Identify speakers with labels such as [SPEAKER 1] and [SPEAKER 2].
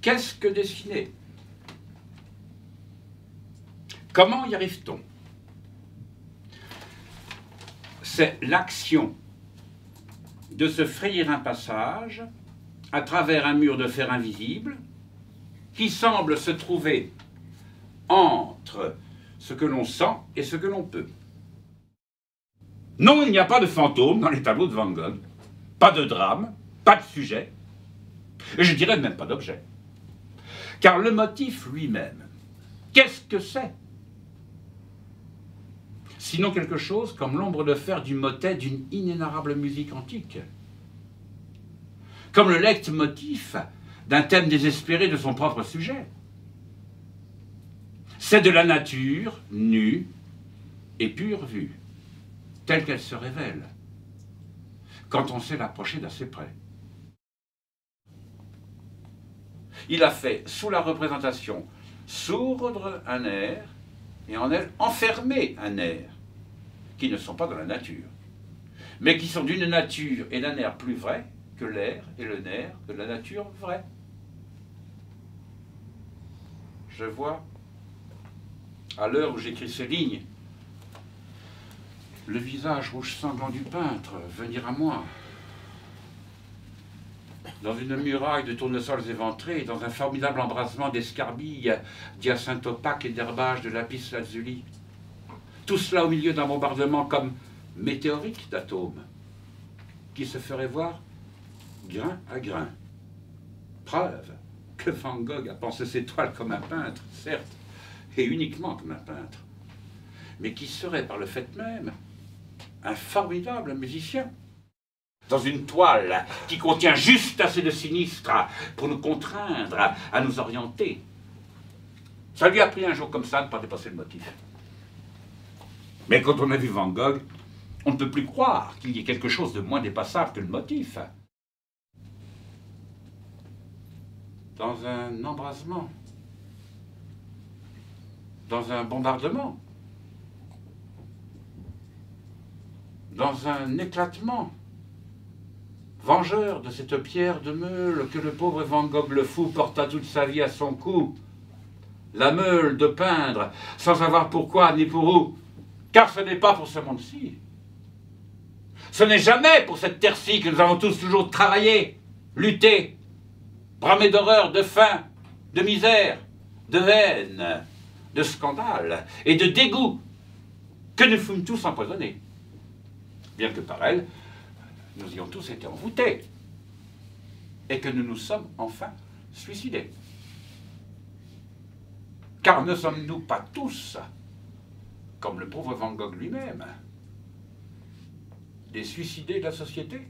[SPEAKER 1] Qu'est-ce que dessiner? Comment y arrive-t-on? C'est l'action de se frayer un passage à travers un mur de fer invisible qui semble se trouver entre ce que l'on sent et ce que l'on peut. Non, il n'y a pas de fantôme dans les tableaux de Van Gogh, pas de drame, pas de sujet, et je dirais même pas d'objet. Car le motif lui-même, qu'est-ce que c'est? Sinon quelque chose comme l'ombre de fer du motet d'une inénarrable musique antique. Comme le leitmotiv d'un thème désespéré de son propre sujet. C'est de la nature, nue et pure vue, telle qu'elle se révèle, quand on sait l'approcher d'assez près. Il a fait, sous la représentation, sourdre un air, et en elle enfermer un air, qui ne sont pas dans la nature, mais qui sont d'une nature et d'un air plus vrai que l'air et le nerf de la nature vraie. Je vois, à l'heure où j'écris ces lignes, le visage rouge sanglant du peintre venir à moi, dans une muraille de tournesols éventrés, dans un formidable embrasement d'escarbilles, d'hyacinthes opaques et d'herbages de lapis lazuli. Tout cela au milieu d'un bombardement comme météorique d'atomes, qui se ferait voir grain à grain. Preuve que Van Gogh a pensé ses toiles comme un peintre, certes, et uniquement comme un peintre, mais qui serait par le fait même un formidable musicien. Dans une toile qui contient juste assez de sinistre pour nous contraindre à nous orienter. Ça lui a pris un jour comme ça de ne pas dépasser le motif. Mais quand on a vu Van Gogh, on ne peut plus croire qu'il y ait quelque chose de moins dépassable que le motif. Dans un embrasement, dans un bombardement, dans un éclatement, vengeur de cette pierre de meule que le pauvre Van Gogh le fou porta toute sa vie à son cou, la meule de peindre, sans savoir pourquoi ni pour où, car ce n'est pas pour ce monde-ci. Ce n'est jamais pour cette terre-ci que nous avons tous toujours travaillé, lutté, bramé d'horreur, de faim, de misère, de haine, de scandale et de dégoût, que nous fûmes tous empoisonnés, bien que par elle, nous y avons tous été envoûtés, et que nous nous sommes enfin suicidés. Car ne sommes-nous pas tous, comme le pauvre Van Gogh lui-même, des suicidés de la société?